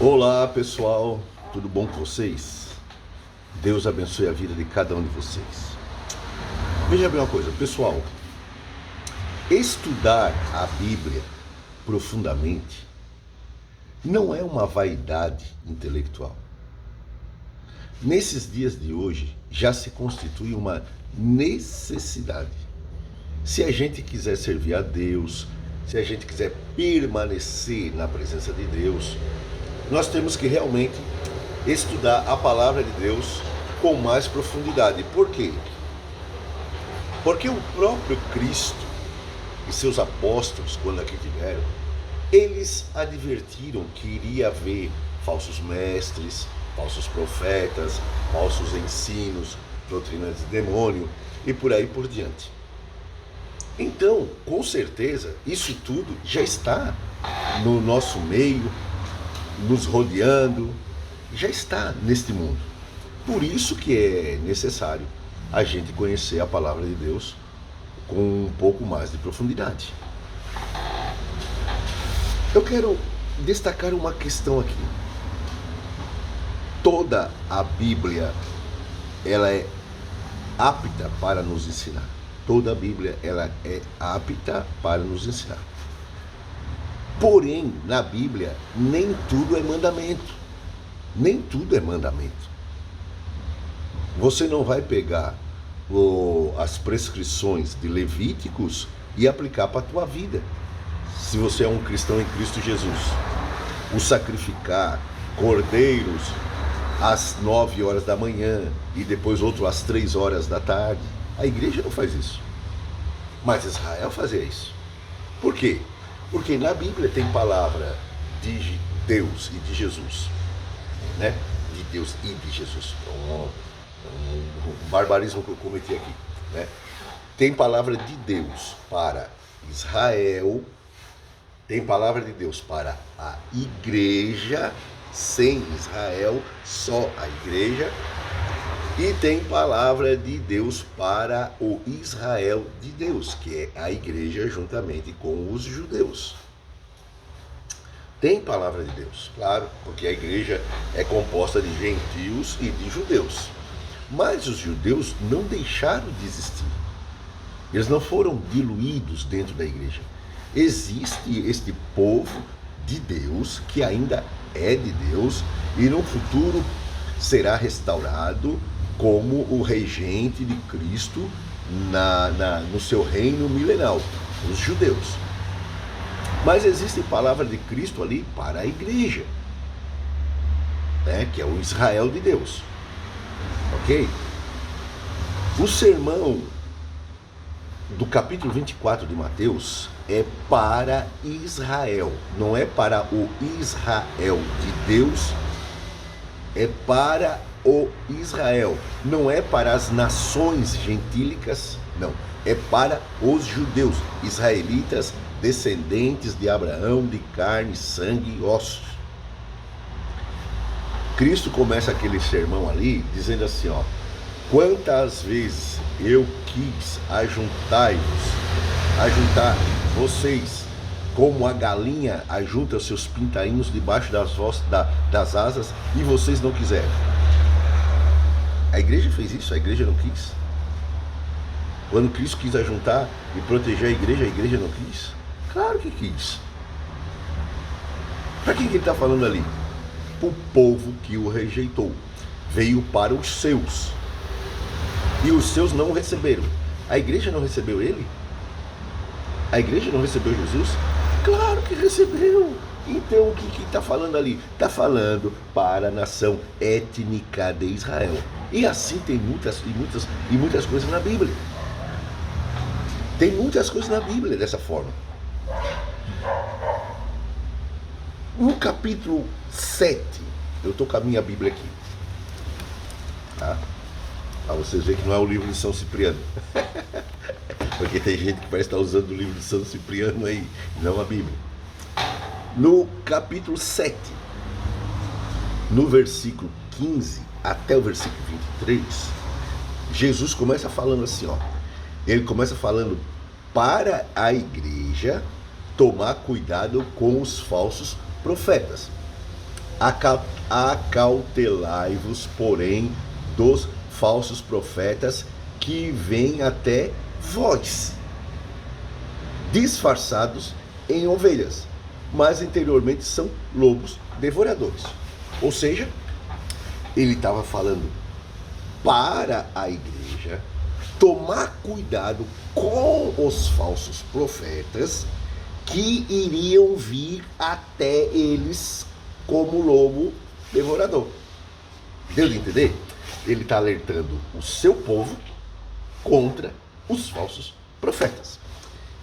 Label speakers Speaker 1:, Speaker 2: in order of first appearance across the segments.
Speaker 1: Olá pessoal, tudo bom com vocês? Deus abençoe a vida de cada um de vocês. Veja bem uma coisa, pessoal, estudar a Bíblia profundamente não é uma vaidade intelectual. Nesses dias de hoje já se constitui uma necessidade. Se a gente quiser servir a Deus, se a gente quiser permanecer na presença de Deus, nós temos que realmente estudar a palavra de Deus com mais profundidade. Por quê? Porque o próprio Cristo e seus apóstolos, quando aqui tiveram, eles advertiram que iria haver falsos mestres, falsos profetas, falsos ensinos, doutrinas de demônio e por aí por diante. Então, com certeza, isso tudo já está no nosso meio, nos rodeando, já está neste mundo. Por isso que é necessário a gente conhecer a palavra de Deus com um pouco mais de profundidade. Eu quero destacar uma questão aqui. Toda a Bíblia, ela é apta para nos ensinar. Toda a Bíblia, ela é apta para nos ensinar. Porém, na Bíblia, nem tudo é mandamento. Nem tudo é mandamento. Você não vai pegar as prescrições de Levíticos e aplicar para a tua vida. Se você é um cristão em Cristo Jesus. O sacrificar cordeiros às 9 horas da manhã e depois outro às 3 horas da tarde. A igreja não faz isso. Mas Israel fazia isso. Por quê? Porque na Bíblia tem palavra de Deus e de Jesus, né? De Deus e de Jesus. Um barbarismo que eu cometi aqui, né? Tem palavra de Deus para Israel, tem palavra de Deus para a igreja, sem Israel, só a igreja, e tem palavra de Deus para o Israel de Deus, que é a igreja juntamente com os judeus. Tem palavra de Deus, claro, porque a igreja é composta de gentios e de judeus. Mas os judeus não deixaram de existir. Eles não foram diluídos dentro da igreja. Existe este povo de Deus, que ainda é de Deus, e no futuro será restaurado como o regente de Cristo no seu reino milenal, os judeus. Mas existe palavra de Cristo ali para a igreja, né, que é o Israel de Deus. Ok? O sermão do capítulo 24 de Mateus é para Israel, não é para o Israel de Deus, é para o Israel, não é para as nações gentílicas, não, é para os judeus, israelitas, descendentes de Abraão, de carne, sangue e ossos. Cristo começa aquele sermão ali dizendo assim, ó: quantas vezes eu quis ajuntar vocês, como a galinha ajunta os seus pintainhos debaixo das asas, e vocês não quiseram. A igreja fez isso, a igreja não quis. Quando Cristo quis ajuntar e proteger a igreja não quis. Claro que quis. Para quem que ele está falando ali? O povo que o rejeitou. Veio para os seus. E os seus não o receberam. A igreja não recebeu ele? A igreja não recebeu Jesus? Claro que recebeu. Então o que está falando ali? Está falando para a nação étnica de Israel. E assim tem muitas coisas na Bíblia. Tem muitas coisas na Bíblia dessa forma. No capítulo 7, eu estou com a minha Bíblia aqui, tá? Para vocês verem que não é o livro de São Cipriano. Porque tem gente que parece estar usando o livro de São Cipriano aí, não a Bíblia. No capítulo 7, no versículo 15 até o versículo 23, Jesus começa falando assim, ó. Ele começa falando para a igreja tomar cuidado com os falsos profetas. Acautelai-vos, porém, dos falsos profetas que vêm até vós, disfarçados em ovelhas, mas interiormente são lobos devoradores. Ou seja, ele estava falando para a igreja tomar cuidado com os falsos profetas que iriam vir até eles como lobo devorador. Deu de entender? Ele está alertando o seu povo contra os falsos profetas.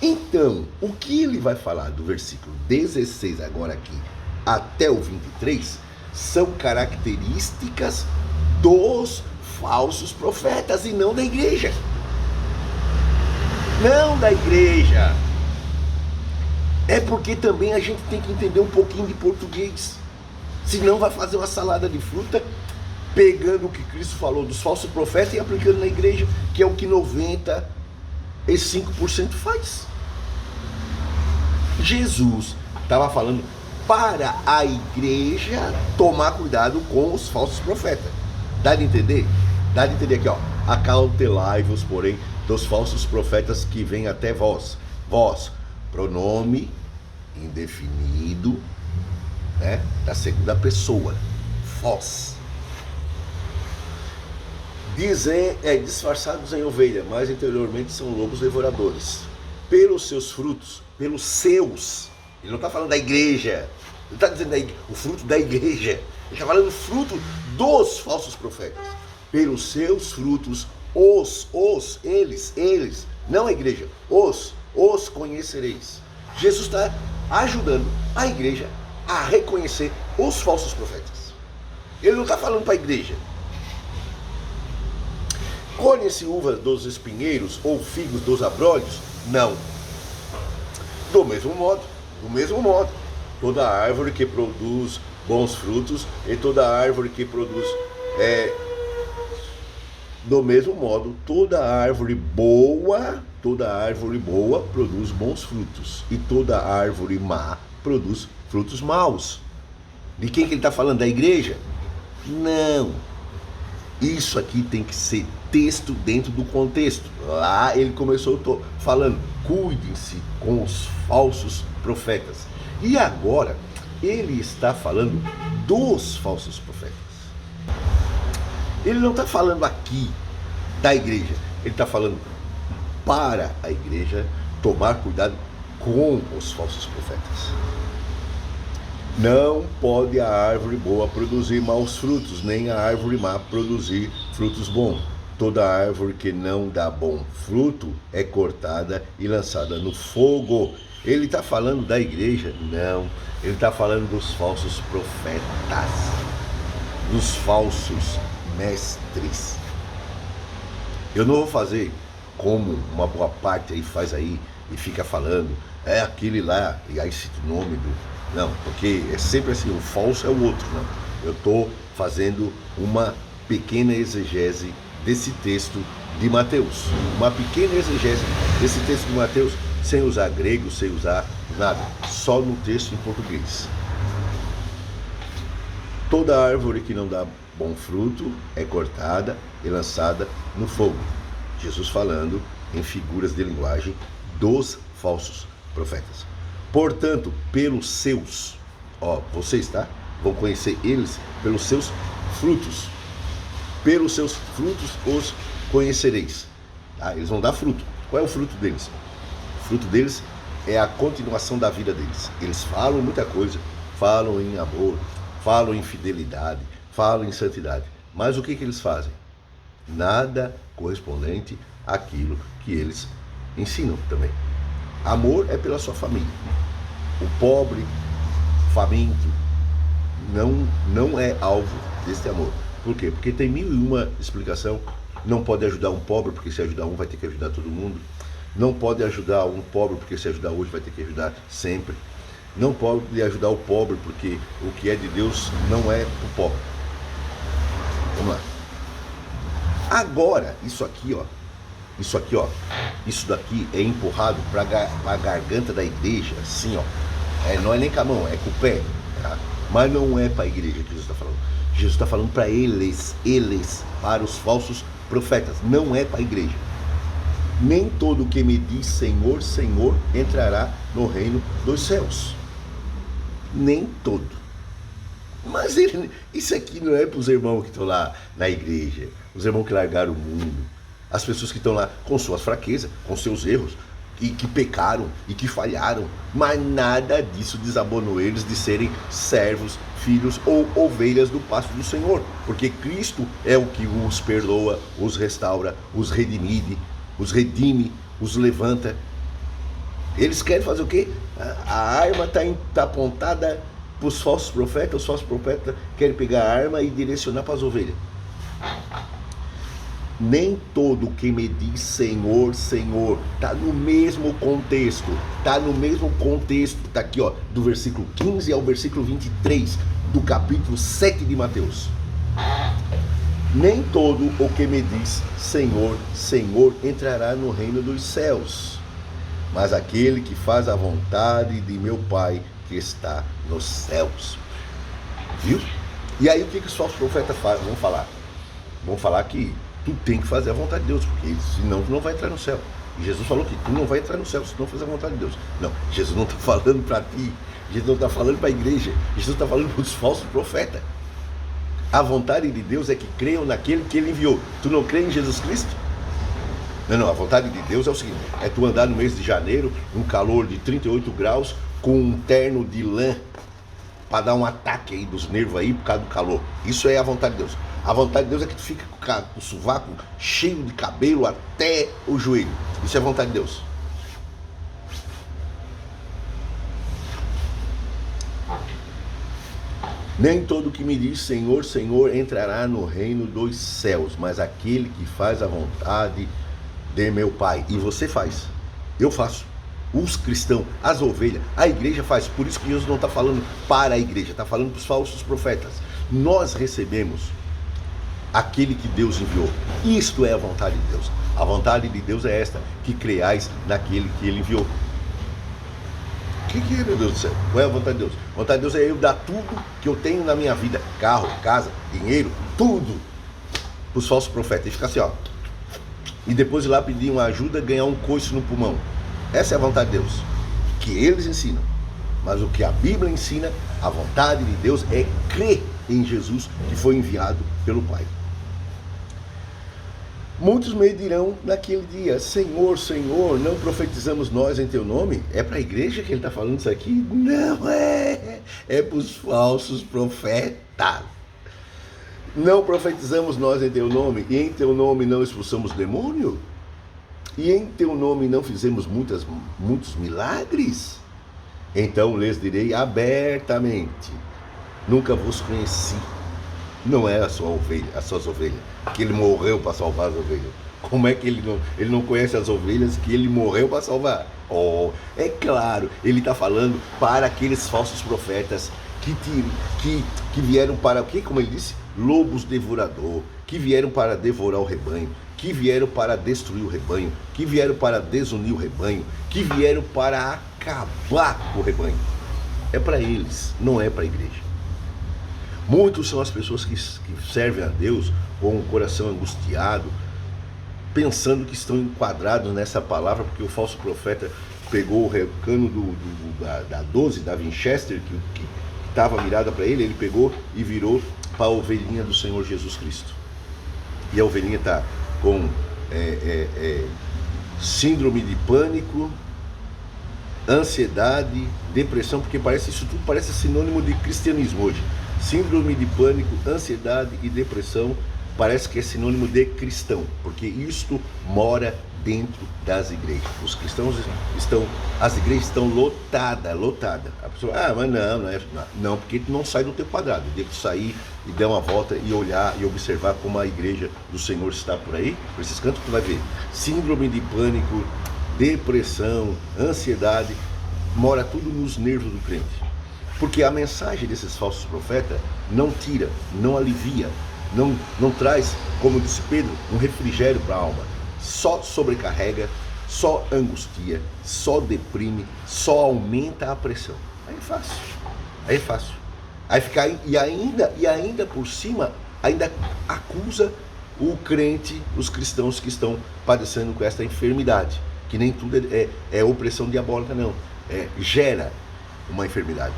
Speaker 1: Então, o que ele vai falar do versículo 16 agora aqui até o 23 são características dos falsos profetas e não da igreja. Não da igreja. É porque também a gente tem que entender um pouquinho de português. Senão vai fazer uma salada de fruta, pegando o que Cristo falou dos falsos profetas e aplicando na igreja, que é o que 95% faz. Jesus estava falando para a igreja tomar cuidado com os falsos profetas. Dá de entender? Dá de entender aqui, ó. Acautelai-vos, porém, dos falsos profetas que vêm até vós. Vós, pronome indefinido, né, da segunda pessoa. Vós. Dizem, disfarçados em ovelha, mas interiormente são lobos devoradores. Pelos seus frutos, pelos seus. Ele não está falando da igreja. Ele está dizendo o fruto da igreja. Ele está falando do fruto dos falsos profetas. Pelos seus frutos, eles, não a igreja, os conhecereis. Jesus está ajudando a igreja a reconhecer os falsos profetas. Ele não está falando para a igreja. Colhem-se uvas dos espinheiros ou figos dos abrolhos? Não. Do mesmo modo, toda árvore que produz bons frutos e toda árvore que produz do mesmo modo, toda árvore boa produz bons frutos e toda árvore má produz frutos maus. De quem que ele está falando? Da igreja? Não. Isso aqui tem que ser texto dentro do contexto. Lá ele começou falando, cuidem-se com os falsos profetas. E agora ele está falando dos falsos profetas. Ele não está falando aqui da igreja. Ele está falando para a igreja tomar cuidado com os falsos profetas. Não pode a árvore boa produzir maus frutos, nem a árvore má produzir frutos bons. Toda árvore que não dá bom fruto é cortada e lançada no fogo. Ele está falando da igreja? Não. Ele está falando dos falsos profetas, dos falsos mestres. Eu não vou fazer como uma boa parte aí faz aí e fica falando, é aquele lá, e aí cita o nome do... Não, porque é sempre assim, o falso é o outro, não. Eu estou fazendo uma pequena exegese desse texto de Mateus. Uma pequena exegese desse texto de Mateus, sem usar grego, sem usar nada, só no texto em português. Toda árvore que não dá bom fruto é cortada e lançada no fogo. Jesus falando em figuras de linguagem dos falsos profetas. Portanto, pelos seus, vocês, tá? Vão conhecer eles pelos seus frutos. Pelos seus frutos os conhecereis. Tá? Eles vão dar fruto. Qual é o fruto deles? O fruto deles é a continuação da vida deles. Eles falam muita coisa, falam em amor, falam em fidelidade, falam em santidade. Mas o que eles fazem? Nada correspondente àquilo que eles ensinam também. Amor é pela sua família. O pobre, faminto, não é alvo deste amor. Por quê? Porque tem 1001 explicação. Não pode ajudar um pobre, porque se ajudar um vai ter que ajudar todo mundo. Não pode ajudar um pobre, porque se ajudar hoje vai ter que ajudar sempre. Não pode ajudar o pobre, porque o que é de Deus não é para o pobre. Vamos lá. Agora, isso daqui é empurrado para a garganta da igreja, assim, ó. Não é nem com a mão, é com o pé, tá? Mas não é para a igreja que Jesus está falando. Jesus está falando para eles, para os falsos profetas. Não é para a igreja. Nem todo que me diz Senhor, Senhor, entrará no reino dos céus. Nem todo. Mas isso aqui não é para os irmãos que estão lá na igreja, os irmãos que largaram o mundo, as pessoas que estão lá com suas fraquezas, com seus erros, e que pecaram e que falharam, mas nada disso desabonou eles de serem servos, filhos ou ovelhas do pasto do Senhor, porque Cristo é o que os perdoa, os restaura, os redime, os levanta. Eles querem fazer o quê? A arma está apontada para os falsos profetas querem pegar a arma e direcionar para as ovelhas. Nem todo que me diz Senhor, Senhor, está no mesmo contexto, está aqui, ó, do versículo 15 ao versículo 23, do capítulo 7 de Mateus. Nem todo o que me diz Senhor, Senhor, entrará no reino dos céus, mas aquele que faz a vontade de meu Pai que está nos céus. Viu? E aí o que os falsos profetas vão falar? Vão falar que tu tem que fazer a vontade de Deus, porque senão tu não vai entrar no céu. E Jesus falou que tu não vai entrar no céu se tu não fizer a vontade de Deus. Não, Jesus não está falando para ti, Jesus não está falando para a igreja, Jesus está falando para os falsos profetas. A vontade de Deus é que creiam naquele que Ele enviou. Tu não crê em Jesus Cristo? Não, a vontade de Deus é o seguinte, é tu andar no mês de janeiro, um calor de 38 graus, com um terno de lã, para dar um ataque aí dos nervos aí por causa do calor. Isso é a vontade de Deus. A vontade de Deus é que tu fica com o sovaco cheio de cabelo até o joelho. Isso é a vontade de Deus. Nem todo que me diz Senhor, Senhor entrará no reino dos céus, mas aquele que faz a vontade de meu Pai. E você faz. Eu faço. Os cristãos, as ovelhas, a igreja faz. Por isso que Jesus não está falando para a igreja, está falando para os falsos profetas. Nós recebemos aquele que Deus enviou. Isto é a vontade de Deus. A vontade de Deus é esta, que creais naquele que Ele enviou. O que é, meu Deus do céu? Qual é a vontade de Deus? A vontade de Deus é eu dar tudo que eu tenho na minha vida, carro, casa, dinheiro, tudo, para os falsos profetas. E ficar assim, ó. E depois ir lá pedir uma ajuda, ganhar um coice no pulmão. Essa é a vontade de Deus, que eles ensinam. Mas o que a Bíblia ensina, a vontade de Deus é crer em Jesus, que foi enviado pelo Pai. Muitos me dirão naquele dia, Senhor, Senhor, não profetizamos nós em teu nome? É para a igreja que ele está falando isso aqui? Não é, é para os falsos profetas. Não profetizamos nós em teu nome, e em teu nome não expulsamos demônio? E em teu nome não fizemos muitos milagres? Então lhes direi abertamente, nunca vos conheci. Não é a sua ovelha, as suas ovelhas, que ele morreu para salvar as ovelhas. Como é que ele não conhece as ovelhas que ele morreu para salvar? Oh, é claro, ele está falando para aqueles falsos profetas que vieram para o quê? Como ele disse? Lobos devorador, que vieram para devorar o rebanho, que vieram para destruir o rebanho, que vieram para desunir o rebanho, que vieram para acabar com o rebanho. É para eles, não é para a igreja. Muitos são as pessoas que servem a Deus com o coração angustiado, pensando que estão enquadrados nessa palavra, porque o falso profeta pegou o cano da 12, da Winchester, que estava mirada para ele, ele pegou e virou para a ovelhinha do Senhor Jesus Cristo. E a ovelhinha está com síndrome de pânico, ansiedade, depressão, porque isso tudo parece sinônimo de cristianismo hoje. Síndrome de pânico, ansiedade e depressão parece que é sinônimo de cristão, porque isto mora dentro das igrejas. Os cristãos as igrejas estão lotadas. A pessoa, mas não, porque tu não sai do teu quadrado. Deve sair e dar uma volta e olhar e observar como a igreja do Senhor está por aí. Por esses cantos tu vai ver síndrome de pânico, depressão, ansiedade, mora tudo nos nervos do crente. Porque a mensagem desses falsos profetas não tira, não alivia, não traz, como disse Pedro, um refrigério para a alma. Só sobrecarrega, só angustia, só deprime, só aumenta a pressão. Aí é fácil. Aí fica, e ainda por cima, ainda acusa o crente, os cristãos que estão padecendo com esta enfermidade, que nem tudo é opressão diabólica, não. Gera uma enfermidade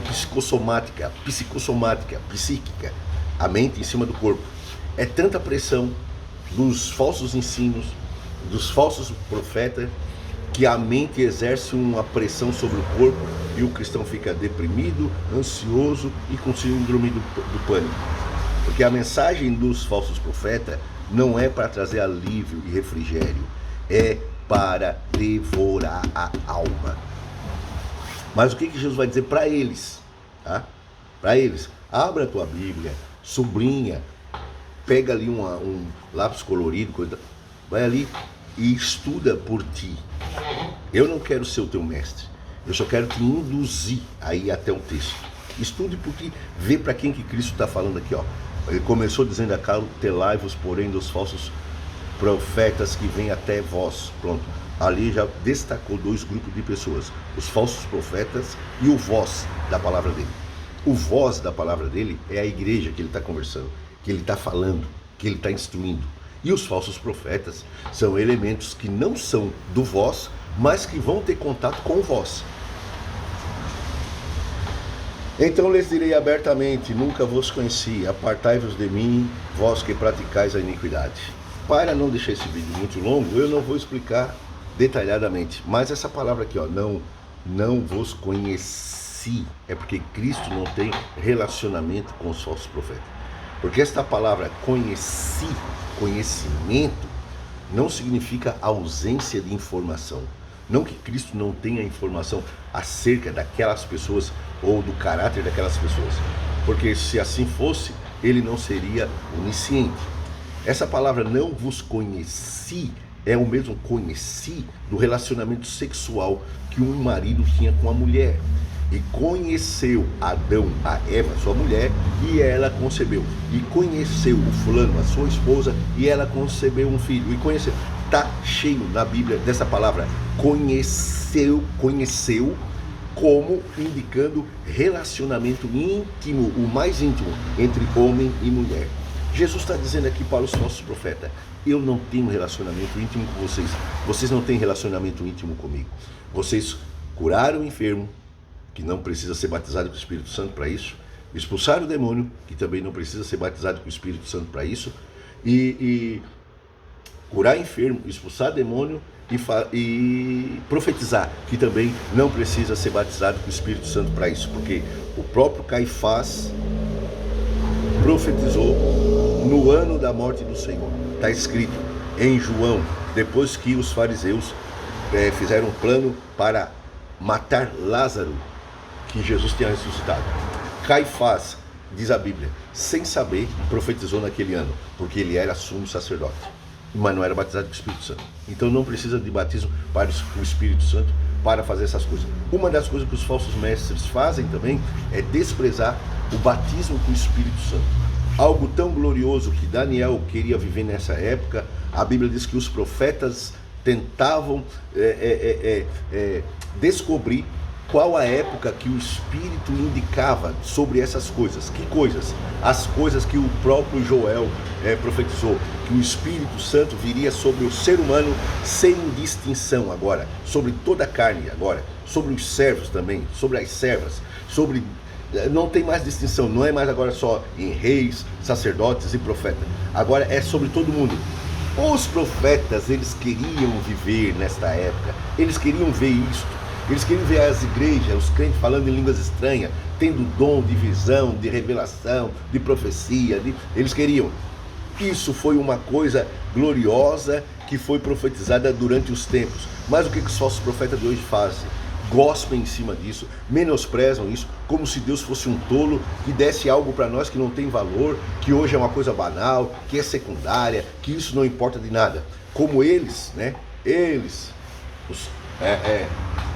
Speaker 1: psicossomática, psíquica, a mente em cima do corpo. É tanta pressão dos falsos ensinos, dos falsos profetas, que a mente exerce uma pressão sobre o corpo e o cristão fica deprimido, ansioso e com síndrome do pânico. Porque a mensagem dos falsos profetas não é para trazer alívio e refrigério, é para devorar a alma. Mas o que Jesus vai dizer para eles? Tá? Para eles, abra a tua Bíblia, sublinha, pega ali um lápis colorido, vai ali e estuda por ti. Eu não quero ser o teu mestre, eu só quero te induzir aí até o texto. Estude por ti, vê para quem que Cristo está falando aqui, ó. Ele começou dizendo: acautelai-vos, porém, dos falsos profetas que vêm até vós. Pronto, ali já destacou dois grupos de pessoas: os falsos profetas e o vós da palavra dele. O vós da palavra dele é a igreja que ele está conversando, que ele está falando, que ele está instruindo. E os falsos profetas são elementos que não são do vós, mas que vão ter contato com o vós. Então lhes direi abertamente: nunca vos conheci, apartai-vos de mim, vós que praticais a iniquidade. Para não deixar esse vídeo muito longo, eu não vou explicar detalhadamente, mas essa palavra aqui, ó, não vos conheci, é porque Cristo não tem relacionamento com os falsos profetas. Porque esta palavra conheci, conhecimento, não significa ausência de informação. Não que Cristo não tenha informação acerca daquelas pessoas ou do caráter daquelas pessoas, porque se assim fosse, ele não seria onisciente. Essa palavra não vos conheci é o mesmo conheci do relacionamento sexual que um marido tinha com a mulher. E conheceu Adão, a Eva, sua mulher, e ela concebeu. E conheceu o fulano, a sua esposa, e ela concebeu um filho. E conheceu. Está cheio na Bíblia dessa palavra conheceu, como indicando relacionamento íntimo, o mais íntimo, entre homem e mulher. Jesus está dizendo aqui para os falsos profetas: eu não tenho relacionamento íntimo com vocês, vocês não têm relacionamento íntimo comigo. Vocês curaram o enfermo, que não precisa ser batizado com o Espírito Santo para isso, expulsaram o demônio, que também não precisa ser batizado com o Espírito Santo para isso, e curar enfermo, expulsar demônio e profetizar, que também não precisa ser batizado com o Espírito Santo para isso, porque o próprio Caifás profetizou no ano da morte do Senhor. Está escrito em João, depois que os fariseus fizeram um plano para matar Lázaro, que Jesus tinha ressuscitado. Caifás, diz a Bíblia, sem saber, profetizou naquele ano, porque ele era sumo sacerdote, mas não era batizado com o Espírito Santo. Então não precisa de batismo para o Espírito Santo para fazer essas coisas. Uma das coisas que os falsos mestres fazem também é desprezar o batismo com o Espírito Santo. Algo tão glorioso que Daniel queria viver nessa época. A Bíblia diz que os profetas tentavam descobrir qual a época que o Espírito indicava sobre essas coisas. Que coisas? As coisas que o próprio Joel profetizou, que o Espírito Santo viria sobre o ser humano sem distinção agora, sobre toda a carne agora, sobre os servos também, sobre as servas, sobre... Não tem mais distinção, não é mais agora só em reis, sacerdotes e profetas. Agora é sobre todo mundo. Os profetas, eles queriam viver nesta época, eles queriam ver isto. Eles queriam ver as igrejas, os crentes falando em línguas estranhas, tendo dom de visão, de revelação, de profecia. Eles queriam. Isso foi uma coisa gloriosa que foi profetizada durante os tempos. Mas o que os falsos profetas de hoje fazem? Gospem em cima disso, menosprezam isso, como se Deus fosse um tolo que desse algo para nós que não tem valor, que hoje é uma coisa banal, que é secundária, que isso não importa de nada. Como eles, né? Eles,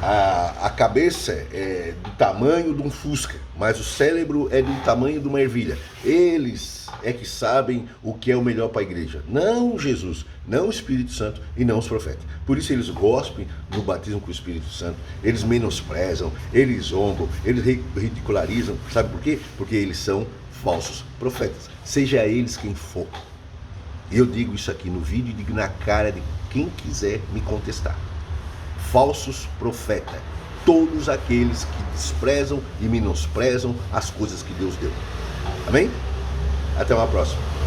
Speaker 1: A cabeça é do tamanho de um fusca, mas o cérebro é do tamanho de uma ervilha. Eles é que sabem o que é o melhor para a igreja. Não Jesus, não o Espírito Santo e não os profetas. Por isso eles gospem no batismo com o Espírito Santo, eles menosprezam, eles zombam, eles ridicularizam. Sabe por quê? Porque eles são falsos profetas. Seja eles quem for. E eu digo isso aqui no vídeo e digo na cara de quem quiser me contestar. Falsos profetas, todos aqueles que desprezam e menosprezam as coisas que Deus deu. Amém? Até uma próxima.